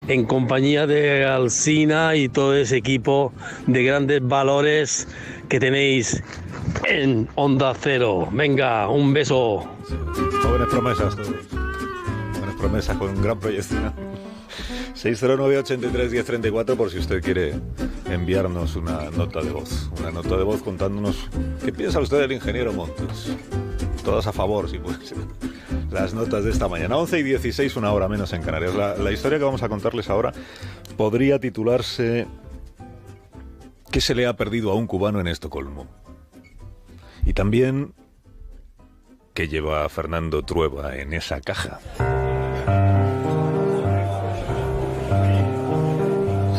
en compañía de Alsina y todo ese equipo de grandes valores que tenéis en Onda Cero. Venga, un beso. Jóvenes promesas todos. Jóvenes promesas con un gran proyección. 609-83-1034 por si usted quiere enviarnos una nota de voz. Una nota de voz contándonos qué piensa usted del ingeniero Montes. Todas a favor, si puede ser. Las notas de esta mañana. 11:16, una hora menos en Canarias. La historia que vamos a contarles ahora podría titularse ¿Qué se le ha perdido a un cubano en Estocolmo? Y también ¿qué lleva Fernando Trueba en esa caja?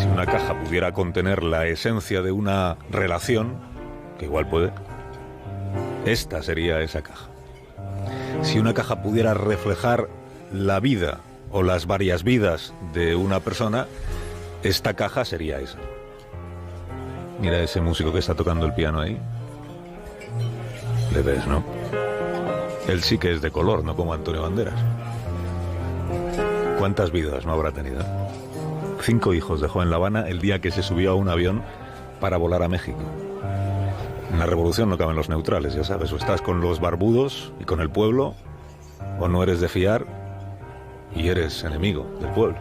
Si una caja pudiera contener la esencia de una relación, que igual puede, esta sería esa caja. Si una caja pudiera reflejar la vida o las varias vidas de una persona, esta caja sería esa. Mira ese músico que está tocando el piano ahí. Le ves, ¿no? Él sí que es de color, no como Antonio Banderas. ¿Cuántas vidas no habrá tenido? 5 hijos dejó en La Habana el día que se subió a un avión para volar a México. En la revolución no caben los neutrales, ya sabes. O estás con los barbudos y con el pueblo, o no eres de fiar y eres enemigo del pueblo.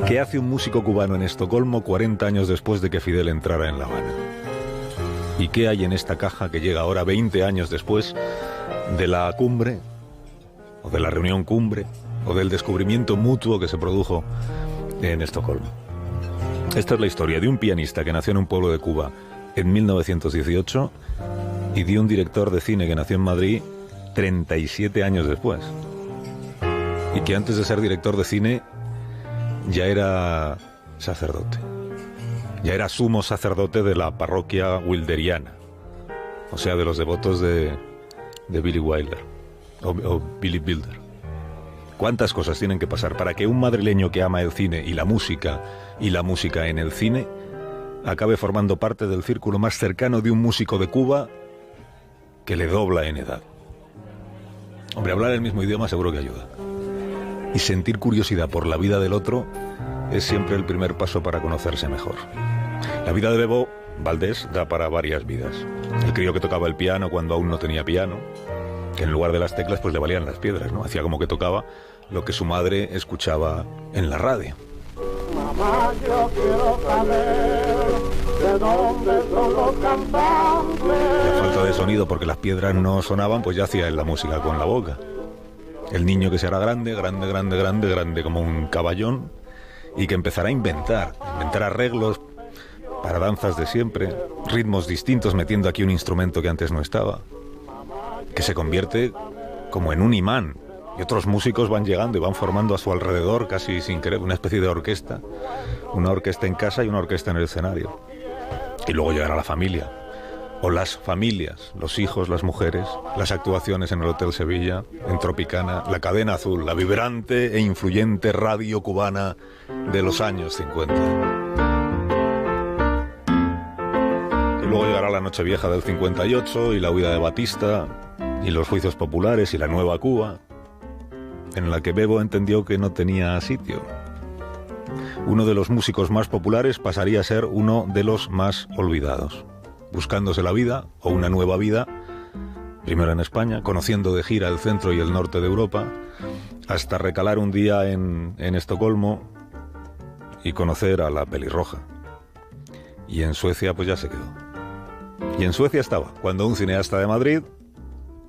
¿Qué hace un músico cubano en Estocolmo 40 años después de que Fidel entrara en La Habana? ¿Y qué hay en esta caja que llega ahora 20 años después de la cumbre, o de la reunión cumbre, o del descubrimiento mutuo que se produjo en Estocolmo? Esta es la historia de un pianista que nació en un pueblo de Cuba en 1918 y de un director de cine que nació en Madrid 37 años después. Y que antes de ser director de cine ya era sacerdote. Ya era sumo sacerdote de la parroquia wilderiana, o sea, de los devotos de Billy Wilder o Billy Wilder. ¿Cuántas cosas tienen que pasar para que un madrileño que ama el cine y la música en el cine acabe formando parte del círculo más cercano de un músico de Cuba que le dobla en edad? Hombre, hablar el mismo idioma seguro que ayuda. Y sentir curiosidad por la vida del otro es siempre el primer paso para conocerse mejor. La vida de Bebo Valdés da para varias vidas. El crío que tocaba el piano cuando aún no tenía piano, que en lugar de las teclas pues le valían las piedras, ¿no? Hacía como que tocaba lo que su madre escuchaba en la radio. Mamá, yo quiero saber de dónde son los cantantes. Y a falta de sonido, porque las piedras no sonaban, pues ya hacía él la música con la boca. El niño que se hará grande, como un caballón, y que empezará a inventar arreglos para danzas de siempre, ritmos distintos, metiendo aquí un instrumento que antes no estaba, que se convierte como en un imán, y otros músicos van llegando y van formando a su alrededor, casi sin querer, una especie de orquesta, una orquesta en casa y una orquesta en el escenario. Y luego llegará la familia, o las familias, los hijos, las mujeres, las actuaciones en el Hotel Sevilla, en Tropicana, la cadena azul, la vibrante e influyente radio cubana de los años 50. Y luego llegará la Nochevieja del 58 y la huida de Batista y los juicios populares y la nueva Cuba, en la que Bebo entendió que no tenía sitio. Uno de los músicos más populares pasaría a ser uno de los más olvidados, buscándose la vida o una nueva vida, primero en España, conociendo de gira el centro y el norte de Europa, hasta recalar un día en Estocolmo y conocer a la pelirroja. Y en Suecia pues ya se quedó. Y en Suecia estaba cuando un cineasta de Madrid,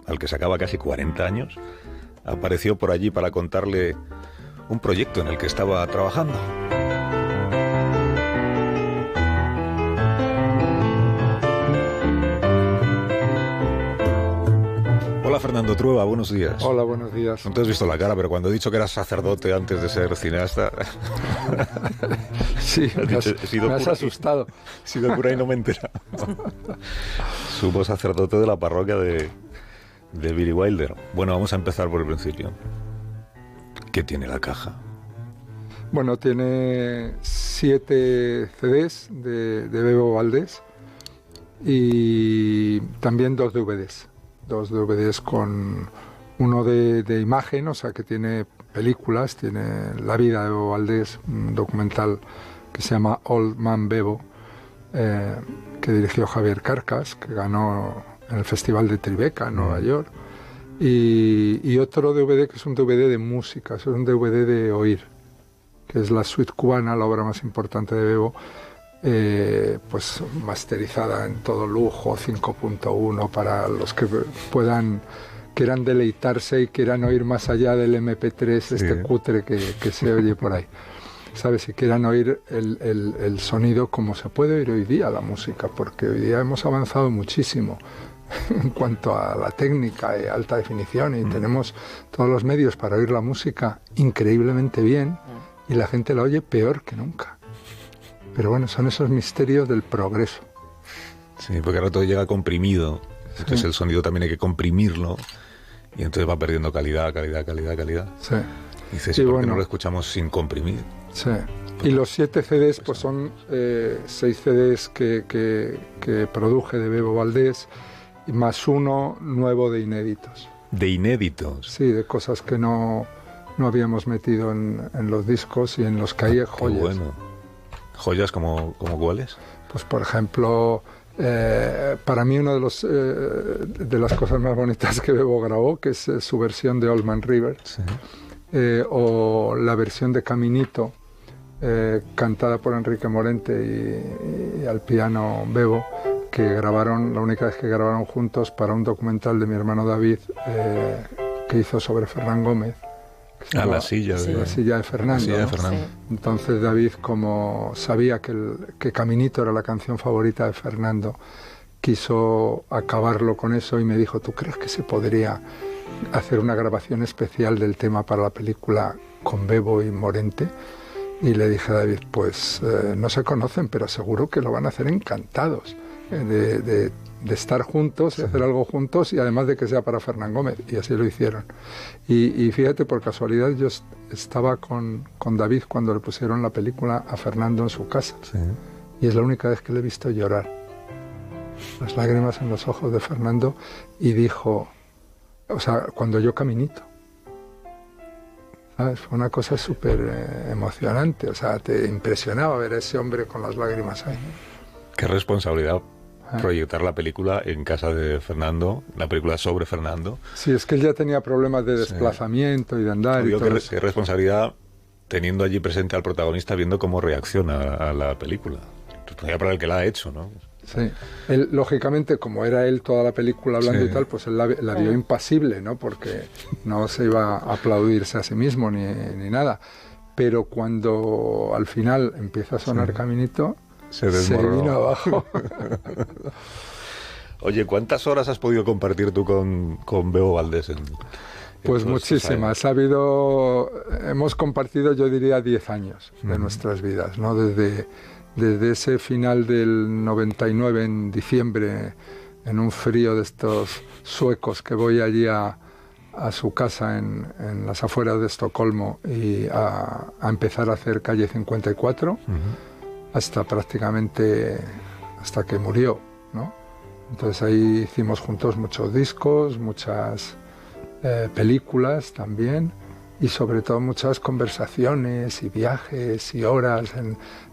al que sacaba casi 40 años, apareció por allí para contarle un proyecto en el que estaba trabajando. Hola Fernando Trueba, buenos días. Hola, buenos días. No te has visto la cara, pero cuando he dicho que eras sacerdote antes de ser cineasta... Sí, me has asustado. He sido cura y no me he enterado. Supo sacerdote de la parroquia de Billy Wilder. Bueno, vamos a empezar por el principio. ¿Qué tiene la caja? Bueno, tiene 7 CDs de Bebo Valdés y también 2 DVDs. 2 DVDs con uno de imagen, o sea que tiene películas, tiene La vida de Bebo Valdés, un documental que se llama Old Man Bebo, que dirigió Javier Carcas, que ganó en el Festival de Tribeca en Nueva York, y otro DVD que es un DVD de música, es un DVD de oír, que es La Suite Cubana, la obra más importante de Bebo, pues masterizada en todo lujo, 5.1, para los que quieran deleitarse y quieran oír más allá del MP3, este cutre que se oye por ahí. ¿Sabes? Si quieran oír el sonido como se puede oír hoy día la música, porque hoy día hemos avanzado muchísimo en cuanto a la técnica y alta definición, y tenemos todos los medios para oír la música increíblemente bien, y la gente la oye peor que nunca. Pero bueno, son esos misterios del progreso. Sí, porque ahora todo llega comprimido, entonces el sonido también hay que comprimirlo, y entonces va perdiendo calidad. Sí. Y dices, ¿por qué no lo escuchamos sin comprimir? Sí. Y los 7 CDs pues son 6 CDs que produje de Bebo Valdés, y más uno nuevo de inéditos. ¿De inéditos? Sí, de cosas que no habíamos metido en los discos y en los que hay joyas. Qué bueno. ¿Joyas como cuáles? Pues por ejemplo, para mí una de las cosas más bonitas que Bebo grabó, que es su versión de Old Man River, o la versión de Caminito, cantada por Enrique Morente y al piano Bebo, que grabaron, la única vez que grabaron juntos para un documental de mi hermano David, que hizo sobre Fernán Gómez. La silla de Fernando. Sí. Entonces David, como sabía que Caminito era la canción favorita de Fernando, quiso acabarlo con eso y me dijo, ¿tú crees que se podría hacer una grabación especial del tema para la película con Bebo y Morente? Y le dije a David, pues no se conocen, pero seguro que lo van a hacer encantados de estar juntos y hacer algo juntos, y además de que sea para Fernán Gómez, y así lo hicieron. Y fíjate, por casualidad yo estaba con David cuando le pusieron la película a Fernando en su casa, y es la única vez que le he visto llorar, las lágrimas en los ojos de Fernando, y dijo, o sea, cuando yo Caminito, ¿sabes? Fue una cosa súper emocionante, o sea, te impresionaba ver a ese hombre con las lágrimas ahí. Qué responsabilidad proyectar la película en casa de Fernando, la película sobre Fernando. Sí, es que él ya tenía problemas de desplazamiento y de andar. Yo creo que qué responsabilidad teniendo allí presente al protagonista, viendo cómo reacciona a la película. Responsabilidad para el que la ha hecho, ¿no? Sí. Él, lógicamente, como era él toda la película hablando y tal, pues él la vio impasible, ¿no? Porque no se iba a aplaudirse a sí mismo ni nada. Pero cuando al final empieza a sonar Caminito, se vino abajo. Oye, ¿cuántas horas has podido compartir tú con Bebo Valdés? Pues muchísimas. Hemos compartido, yo diría, 10 años de nuestras vidas, ¿no? Desde ese final del 99, en diciembre, en un frío de estos suecos, que voy allí a su casa en las afueras de Estocolmo y a empezar a hacer Calle 54, hasta que murió, ¿no? Entonces ahí hicimos juntos muchos discos, muchas películas también, y sobre todo muchas conversaciones y viajes y horas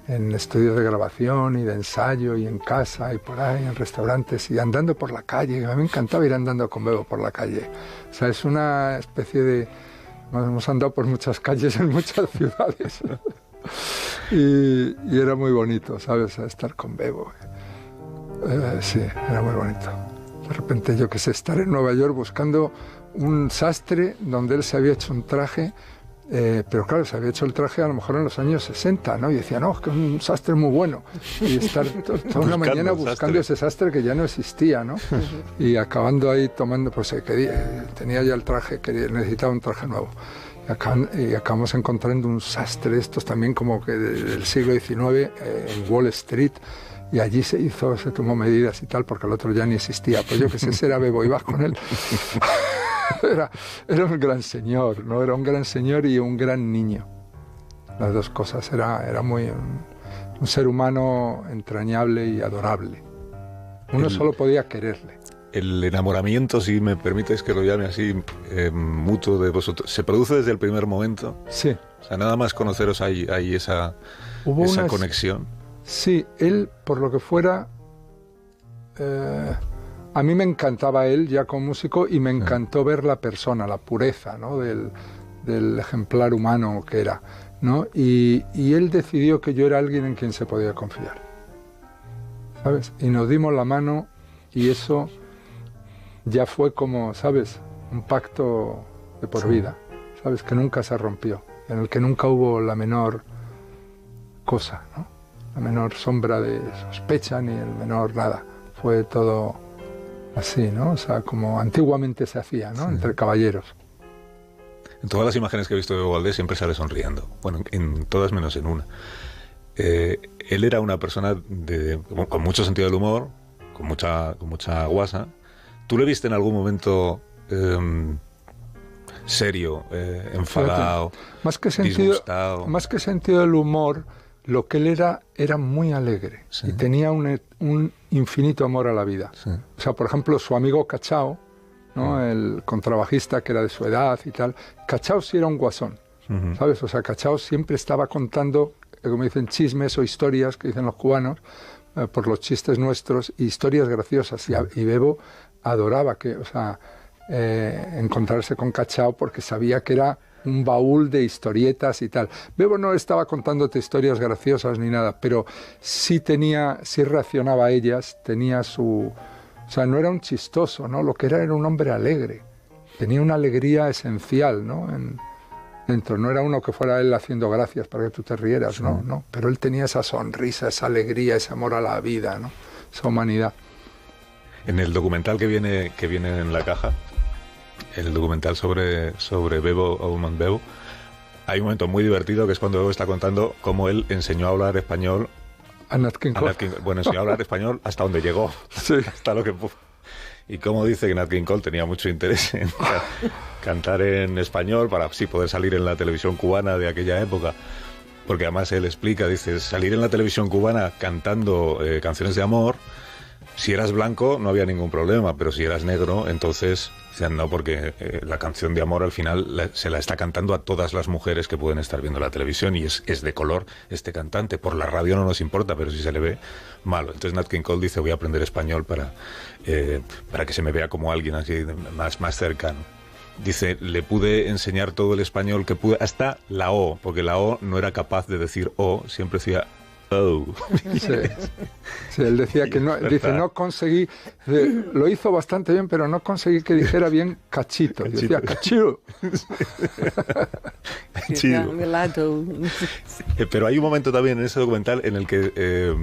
en estudios de grabación y de ensayo, y en casa y por ahí, en restaurantes, y andando por la calle. A mí me encantaba ir andando con Bebo por la calle. O sea, es una especie de... Hemos andado por muchas calles en muchas ciudades. Y era muy bonito, ¿sabes? Estar con Bebo. Sí, era muy bonito. De repente, yo qué sé, estar en Nueva York buscando un sastre donde él se había hecho un traje, pero claro, se había hecho el traje a lo mejor en los años 60, ¿no? Y decía, no, es que es un sastre muy bueno. Y estar toda una mañana buscando ese sastre que ya no existía, ¿no? Y acabando ahí tomando, pues tenía ya el traje, necesitaba un traje nuevo. Y acabamos encontrando un sastre, estos también como que del siglo XIX, en Wall Street, y allí se tomó medidas y tal, porque el otro ya ni existía. Pues yo que sé, ese era Bebo, ibas con él. Era un gran señor, ¿no? Era un gran señor y un gran niño. Las dos cosas. Era muy un ser humano entrañable y adorable. Uno solo podía quererle. el enamoramiento, si me permites que lo llame así, mutuo de vosotros, ¿se produce desde el primer momento? Sí. O sea, nada más conoceros hay esa conexión. Sí, él, por lo que fuera, a mí me encantaba él ya como músico y me encantó ver la persona, la pureza, ¿no? del ejemplar humano que era, ¿no? Y él decidió que yo era alguien en quien se podía confiar, ¿sabes? Y nos dimos la mano y eso ya fue como, ¿sabes? Un pacto de por vida, ¿sabes? Que nunca se rompió, en el que nunca hubo la menor cosa, ¿no? La menor sombra de sospecha ni el menor nada. Fue todo así, ¿no? O sea, como antiguamente se hacía, ¿no? Sí. Entre caballeros. En todas las imágenes que he visto de Bebo Valdés siempre sale sonriendo. Bueno, en todas menos en una. Él era una persona con mucho sentido del humor, con mucha guasa. ¿Tú le viste en algún momento serio, enfadado, disgustado? Más que sentido del humor, lo que él era muy alegre, sí. Y tenía un infinito amor a la vida. Sí. O sea, por ejemplo, su amigo Cachao, ¿no? El contrabajista que era de su edad y tal, Cachao sí era un guasón, ¿sabes? O sea, Cachao siempre estaba contando, como dicen, chismes o historias, que dicen los cubanos, por los chistes nuestros, historias graciosas. Y Bebo adoraba encontrarse con Cachao porque sabía que era un baúl de historietas y tal. Bebo no estaba contándote historias graciosas ni nada, pero sí reaccionaba a ellas, tenía su... O sea, no era un chistoso, ¿no? Lo que era un hombre alegre. Tenía una alegría esencial, ¿no? Dentro. No era uno que fuera él haciendo gracias para que tú te rieras, no. Pero él tenía esa sonrisa, esa alegría, ese amor a la vida, ¿no? Esa humanidad. En el documental que viene en la caja, el documental sobre Bebo, Old Bebo, hay un momento muy divertido que es cuando Bebo está contando cómo él enseñó a hablar español a Nat King Cole. Bueno, enseñó a hablar español hasta donde llegó, sí. Hasta lo que pudo. Y cómo dice que Nat King Cole tenía mucho interés en cantar en español para así poder salir en la televisión cubana de aquella época. Porque además él explica, dice, salir en la televisión cubana cantando canciones de amor, si eras blanco no había ningún problema, pero si eras negro, entonces, no, porque la canción de amor al final se la está cantando a todas las mujeres que pueden estar viendo la televisión y es de color este cantante. Por la radio no nos importa, pero si se le ve, malo. Entonces Nat King Cole dice, voy a aprender español para que se me vea como alguien así más cercano. Dice, le pude enseñar todo el español que pude, hasta la O, porque la O no era capaz de decir O, siempre decía oh. Sí, él decía que no, dice, no conseguí, lo hizo bastante bien, pero no conseguí que dijera bien cachito. Y decía cachito. Pero hay un momento también en ese documental en el que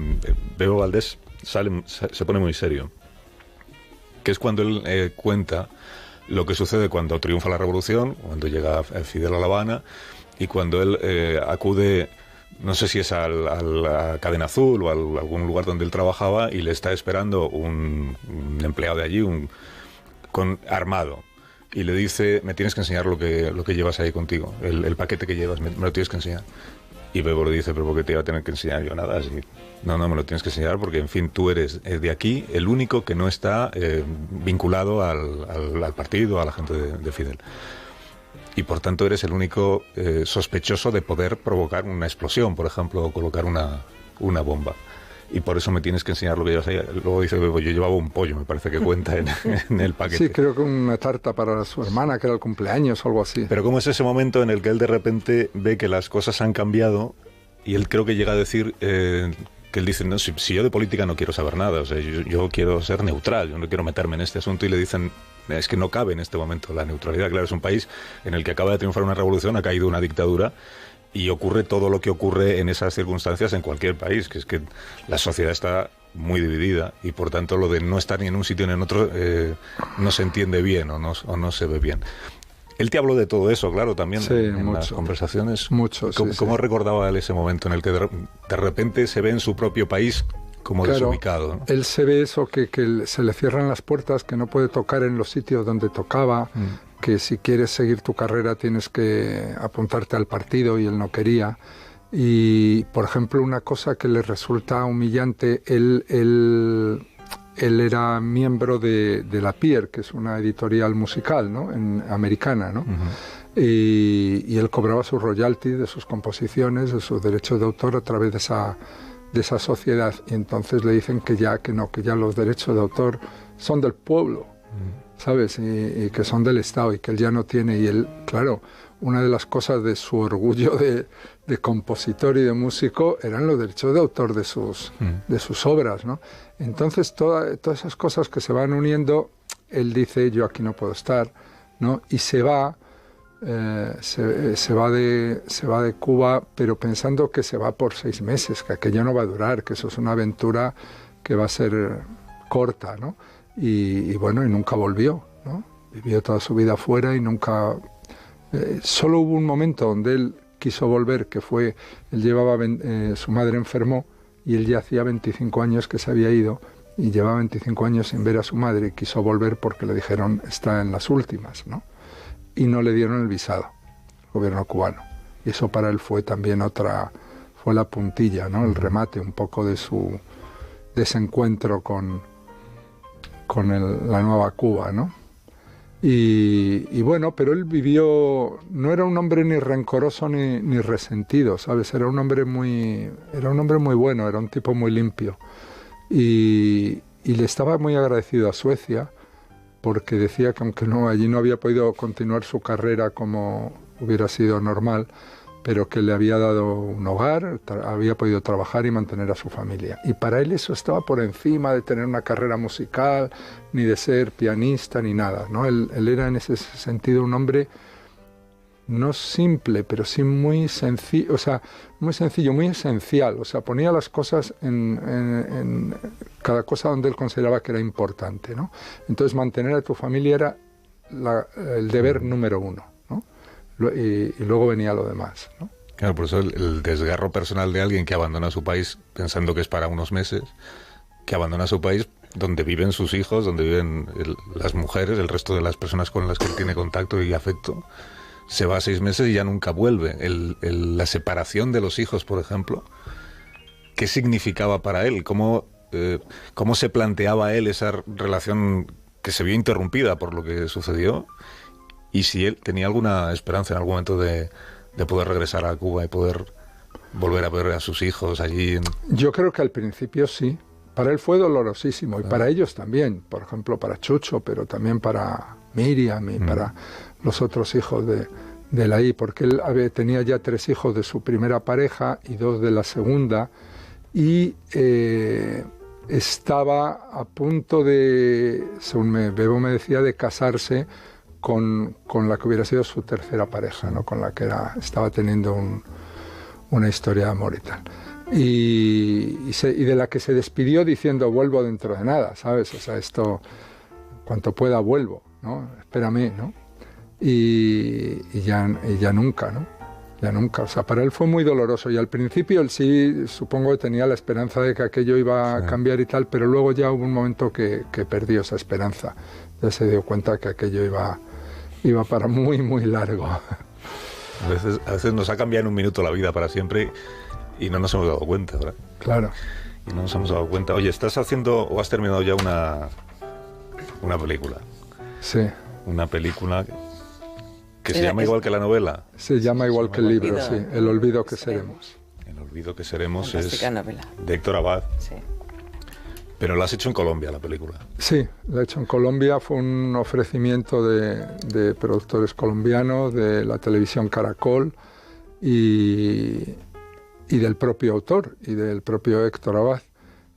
Bebo Valdés se pone muy serio, que es cuando él cuenta lo que sucede cuando triunfa la revolución, cuando llega Fidel a La Habana y cuando él acude, no sé si es a la Cadena Azul o a algún lugar donde él trabajaba y le está esperando un empleado de allí armado y le dice, me tienes que enseñar lo que llevas ahí contigo, el paquete que llevas, me lo tienes que enseñar. Y Bebo le dice, pero ¿por qué te iba a tener que enseñar yo nada? Así, no, me lo tienes que enseñar porque, en fin, tú eres de aquí el único que no está vinculado al partido, a la gente de Fidel. Y por tanto eres el único sospechoso de poder provocar una explosión, por ejemplo, o colocar una bomba. Y por eso me tienes que enseñar lo que llevas ahí. Luego dice, yo llevaba un pollo, me parece que cuenta en el paquete. Sí, creo que una tarta para su hermana, que era el cumpleaños o algo así. Pero ¿cómo es ese momento en el que él de repente ve que las cosas han cambiado? Y él creo que llega a decir que él dice, no, si yo de política no quiero saber nada, o sea, yo quiero ser neutral, yo no quiero meterme en este asunto. Y le dicen, es que no cabe en este momento la neutralidad. Claro, es un país en el que acaba de triunfar una revolución, ha caído una dictadura y ocurre todo lo que ocurre en esas circunstancias en cualquier país, que es que la sociedad está muy dividida y por tanto lo de no estar ni en un sitio ni en otro no se entiende bien o no se ve bien. Él te habló de todo eso, claro, también sí, en mucho, las conversaciones. Mucho, ¿Cómo recordaba él ese momento en el que de repente se ve en su propio país como desubicado, ¿no? Él se ve eso, que se le cierran las puertas, que no puede tocar en los sitios donde tocaba, que si quieres seguir tu carrera tienes que apuntarte al partido y él no quería. Y, por ejemplo, una cosa que le resulta humillante, él él era miembro de la Pier, que es una editorial musical, ¿no? Americana, ¿no? Uh-huh. Y él cobraba sus royalties de sus composiciones, de sus derechos de autor a través de esa sociedad. Y entonces le dicen que ya los derechos de autor son del pueblo, ¿sabes? Y que son del Estado y que él ya no tiene. Y él, claro, una de las cosas de su orgullo de compositor y de músico eran los derechos de autor de sus obras, ¿no? Entonces todas esas cosas que se van uniendo, él dice, yo aquí no puedo estar, ¿no? Y se va de Cuba, pero pensando que se va por 6 meses, que aquello no va a durar, que eso es una aventura que va a ser corta, ¿no? Y bueno, y nunca volvió, ¿no? Vivió toda su vida fuera y nunca... solo hubo un momento donde él quiso volver, que fue, su madre enfermó y él ya hacía 25 años que se había ido y llevaba 25 años sin ver a su madre y quiso volver porque le dijeron está en las últimas, ¿no? Y no le dieron el visado, el gobierno cubano. Y eso para él fue también fue la puntilla, ¿no? El remate un poco de ese encuentro con la nueva Cuba, ¿no? Y bueno, pero él vivió, no era un hombre ni rencoroso ni resentido, ¿sabes? Era un hombre muy bueno, era un tipo muy limpio. Y le estaba muy agradecido a Suecia, porque decía que aunque allí no había podido continuar su carrera como hubiera sido normal, pero que le había dado un hogar, había podido trabajar y mantener a su familia. Y para él eso estaba por encima de tener una carrera musical, ni de ser pianista, ni nada, ¿no? Él era en ese sentido un hombre no simple, pero sí muy sencillo, muy esencial. O sea, ponía las cosas en cada cosa donde él consideraba que era importante, ¿no? Entonces mantener a tu familia era el deber número uno. Y luego venía lo demás, ¿no? Claro, por eso el desgarro personal de alguien que abandona su país pensando que es para unos meses, que abandona su país donde viven sus hijos, donde viven las mujeres, el resto de las personas con las que él tiene contacto y afecto, se va a 6 meses y ya nunca vuelve. La separación de los hijos, por ejemplo, ¿qué significaba para él? ¿Cómo se planteaba él esa relación que se vio interrumpida por lo que sucedió? Y si él tenía alguna esperanza en algún momento de poder regresar a Cuba y poder volver a ver a sus hijos allí. Yo creo que al principio sí. Para él fue dolorosísimo y para ellos también. Por ejemplo, para Chucho, pero también para Miriam y para los otros hijos de la I, porque él tenía ya 3 hijos de su primera pareja y 2 de la segunda y estaba a punto de, según Bebo me decía, de casarse con la que hubiera sido su tercera pareja, ¿no? Con la que estaba teniendo una historia de amor y tal. Y de la que se despidió diciendo vuelvo dentro de nada, ¿sabes? O sea, esto, cuanto pueda vuelvo, ¿no? Espérame, ¿no? Y ya nunca, ¿no? Ya nunca. O sea, para él fue muy doloroso y al principio él sí, supongo que tenía la esperanza de que aquello iba a cambiar y tal, pero luego ya hubo un momento que perdió esa esperanza. Ya se dio cuenta que aquello iba para muy, muy largo. A veces nos ha cambiado en un minuto la vida para siempre y no nos hemos dado cuenta, ¿verdad? Claro. Y no nos hemos dado cuenta. Oye, ¿estás haciendo o has terminado ya una película? Sí. Una película que se llama igual que la novela. Se llama igual que el libro, sí. El olvido que seremos. El olvido que seremos es novela de Héctor Abad. Sí. Pero la has hecho en Colombia, la película. Sí, la he hecho en Colombia. Fue un ofrecimiento de productores colombianos, de la televisión Caracol y del propio autor y del propio Héctor Abad.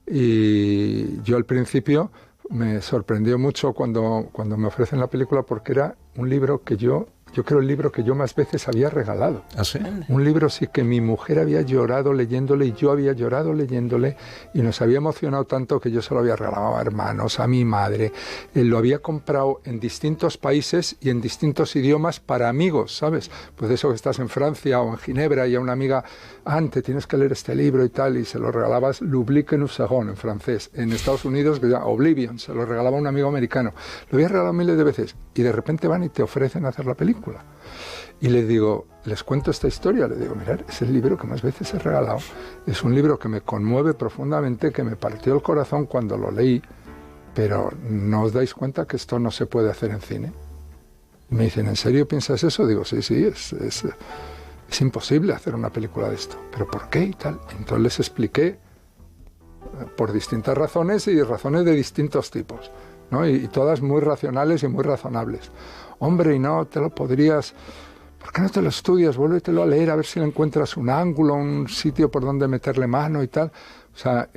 Y yo al principio me sorprendió mucho cuando me ofrecen la película porque era un libro que yo creo el libro que yo más veces había regalado. ¿Ah, sí? Un libro sí que mi mujer había llorado leyéndole y yo había llorado leyéndole y nos había emocionado tanto que yo se lo había regalado a hermanos, a mi madre. Lo había comprado en distintos países y en distintos idiomas para amigos, ¿sabes? Pues eso que estás en Francia o en Ginebra y a una amiga, te tienes que leer este libro y tal, y se lo regalabas L'Oubli que nous serons en francés. En Estados Unidos, que Oblivion, se lo regalaba a un amigo americano. Lo había regalado miles de veces y de repente van y te ofrecen hacer la película. Y les digo, les cuento esta historia, les digo, mirad, es el libro que más veces he regalado, es un libro que me conmueve profundamente, que me partió el corazón cuando lo leí, pero ¿no os dais cuenta que esto no se puede hacer en cine? Y me dicen, ¿en serio piensas eso? Digo, sí, es imposible hacer una película de esto. ¿Pero por qué y tal? Entonces les expliqué por distintas razones y razones de distintos tipos, ¿no? Y todas muy racionales y muy razonables. Hombre, y no te lo podrías... ¿Por qué no te lo estudias? Vuélvetelo a leer a ver si le encuentras un ángulo, un sitio por donde meterle mano y tal. O sea,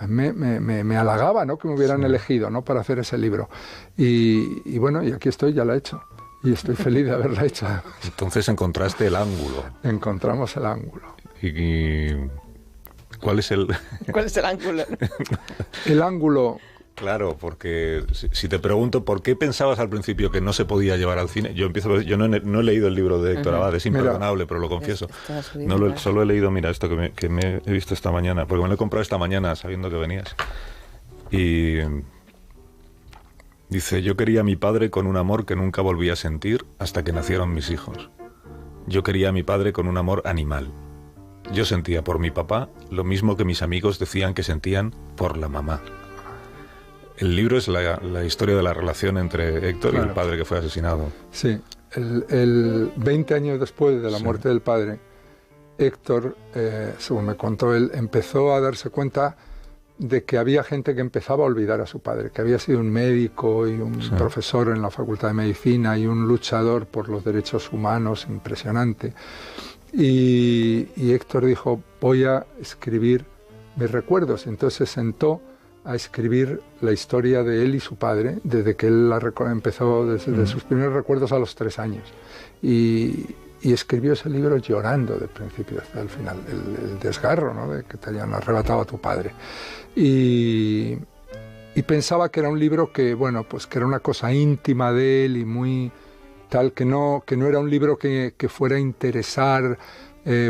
me halagaba, ¿no?, que me hubieran elegido, ¿no?, para hacer ese libro. Y bueno, y aquí estoy, ya la he hecho. Y estoy feliz de haberla hecho. Entonces encontraste el ángulo. Encontramos el ángulo. ¿Y cuál es el...? ¿Cuál es el ángulo? El ángulo... Claro, porque si te pregunto por qué pensabas al principio que no se podía llevar al cine, yo no he leído el libro de Héctor Abad, es imperdonable, pero lo confieso. Solo he leído, mira, esto que me he visto esta mañana, porque me lo he comprado esta mañana sabiendo que venías. Y dice, yo quería a mi padre con un amor que nunca volví a sentir hasta que nacieron mis hijos. Yo quería a mi padre con un amor animal. Yo sentía por mi papá lo mismo que mis amigos decían que sentían por la mamá. El libro es la historia de la relación entre Héctor y el padre que fue asesinado. Sí, el 20 años después de la muerte del padre, Héctor, según me contó él, empezó a darse cuenta de que había gente que empezaba a olvidar a su padre, que había sido un médico y un profesor en la Facultad de Medicina y un luchador por los derechos humanos impresionante. Y Héctor dijo, voy a escribir mis recuerdos. Entonces se sentó a escribir la historia de él y su padre, desde que él empezó, desde sus primeros recuerdos a los 3 años. Y escribió ese libro llorando del principio hasta el final, el desgarro, ¿no?, de que te hayan arrebatado a tu padre. Y pensaba que era un libro que, bueno, pues que era una cosa íntima de él y muy tal, que no era un libro que fuera a interesar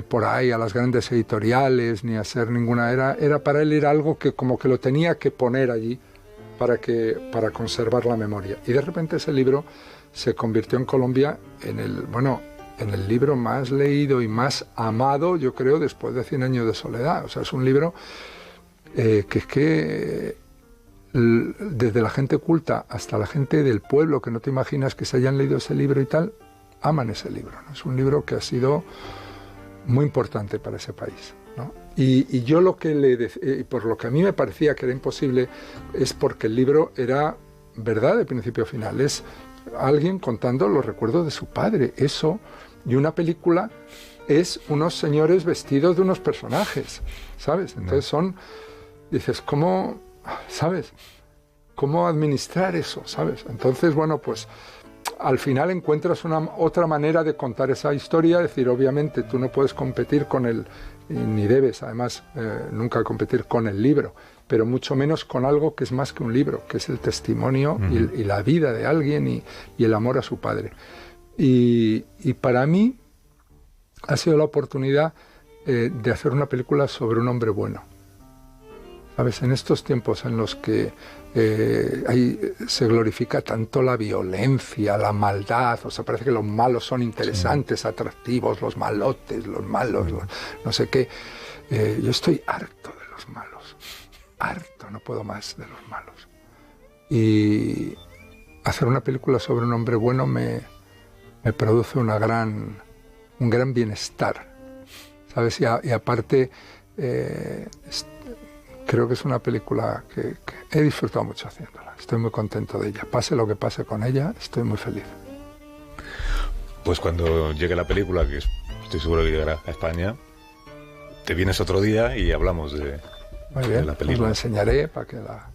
por ahí a las grandes editoriales ni a hacer ninguna, era para él, era algo que como que lo tenía que poner allí para conservar la memoria. Y de repente ese libro se convirtió en Colombia en el libro más leído y más amado, yo creo, después de 100 años de soledad. O sea, es un libro que desde la gente culta hasta la gente del pueblo, que no te imaginas que se hayan leído ese libro y tal, aman ese libro, ¿no? Es un libro que ha sido muy importante para ese país, ¿no? Y yo lo que por lo que a mí me parecía que era imposible, es porque el libro era verdad de principio a final, es alguien contando los recuerdos de su padre, eso, y una película es unos señores vestidos de unos personajes, ¿sabes? Entonces dices, ¿cómo, sabes? ¿Cómo administrar eso, sabes? Entonces, bueno, pues al final encuentras otra manera de contar esa historia, es decir, obviamente tú no puedes competir con ni debes además nunca competir con el libro, pero mucho menos con algo que es más que un libro, que es el testimonio y la vida de alguien y el amor a su padre. Y para mí ha sido la oportunidad de hacer una película sobre un hombre bueno. ¿Sabes? En estos tiempos en los que se glorifica tanto la violencia, la maldad, o sea, parece que los malos son interesantes, atractivos, los malotes, los malos, no sé qué. Yo estoy harto de los malos, harto, no puedo más de los malos. Y hacer una película sobre un hombre bueno me produce un gran bienestar, ¿sabes? Y aparte... creo que es una película que he disfrutado mucho haciéndola. Estoy muy contento de ella. Pase lo que pase con ella, estoy muy feliz. Pues cuando llegue la película, que estoy seguro que llegará a España, te vienes otro día y hablamos de la película. Os lo enseñaré para que la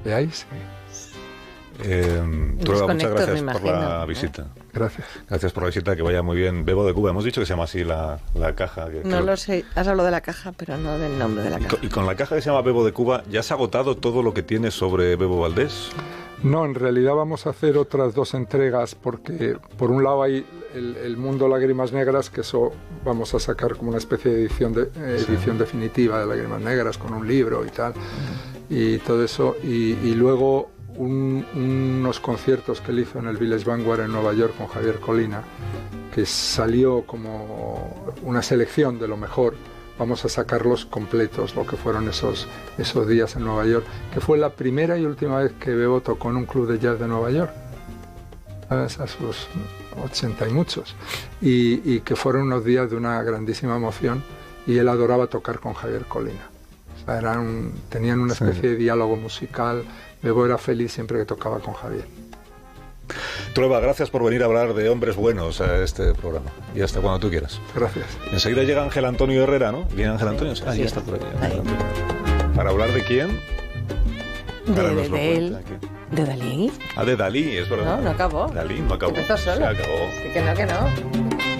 veáis. Trueba, muchas gracias por la visita. Gracias. Gracias por la visita, que vaya muy bien. Bebo de Cuba, hemos dicho que se llama así la caja. No lo sé, has hablado de la caja, pero no del nombre de la caja. Y con la caja que se llama Bebo de Cuba, ¿ya has agotado todo lo que tienes sobre Bebo Valdés? No, en realidad vamos a hacer otras 2 entregas, porque por un lado hay el mundo Lágrimas Negras, que eso vamos a sacar como una especie de edición definitiva de Lágrimas Negras, con un libro y tal, y todo eso, y luego unos conciertos que él hizo en el Village Vanguard en Nueva York con Javier Colina, que salió como una selección de lo mejor vamos a sacarlos completos, lo que fueron esos días en Nueva York, que fue la primera y última vez que Bebo tocó en un club de jazz de Nueva York, ¿sabes? A sus 80 y muchos, y que fueron unos días de una grandísima emoción, y él adoraba tocar con Javier Colina. O sea, tenían una especie de diálogo musical. Bebo era feliz siempre que tocaba con Javier. Trueba, gracias por venir a hablar de hombres buenos a este programa. Y hasta cuando tú quieras. Gracias. Enseguida llega Ángel Antonio Herrera, ¿no? ¿Viene Ángel Antonio? Ah, ya está por aquí. ¿Para hablar de quién? De él. ¿De Dalí? Ah, de Dalí, es verdad. No acabó. Dalí no acabó. Empezó solo. Se acabó. Que no.